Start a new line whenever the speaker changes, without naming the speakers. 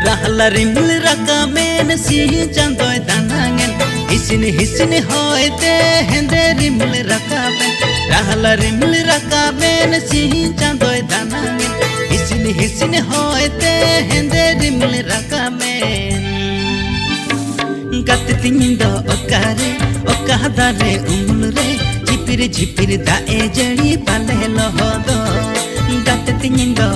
rahla riml rakamen si chandoy danangen hisin hoyte hende riml rakamen rahla riml rakamen si chandoy danangen hisin hoyte hende riml rakamen gat tindo okare okadare umre झिपिर झिपिर दाए जड़ी पाले लहद gat tindo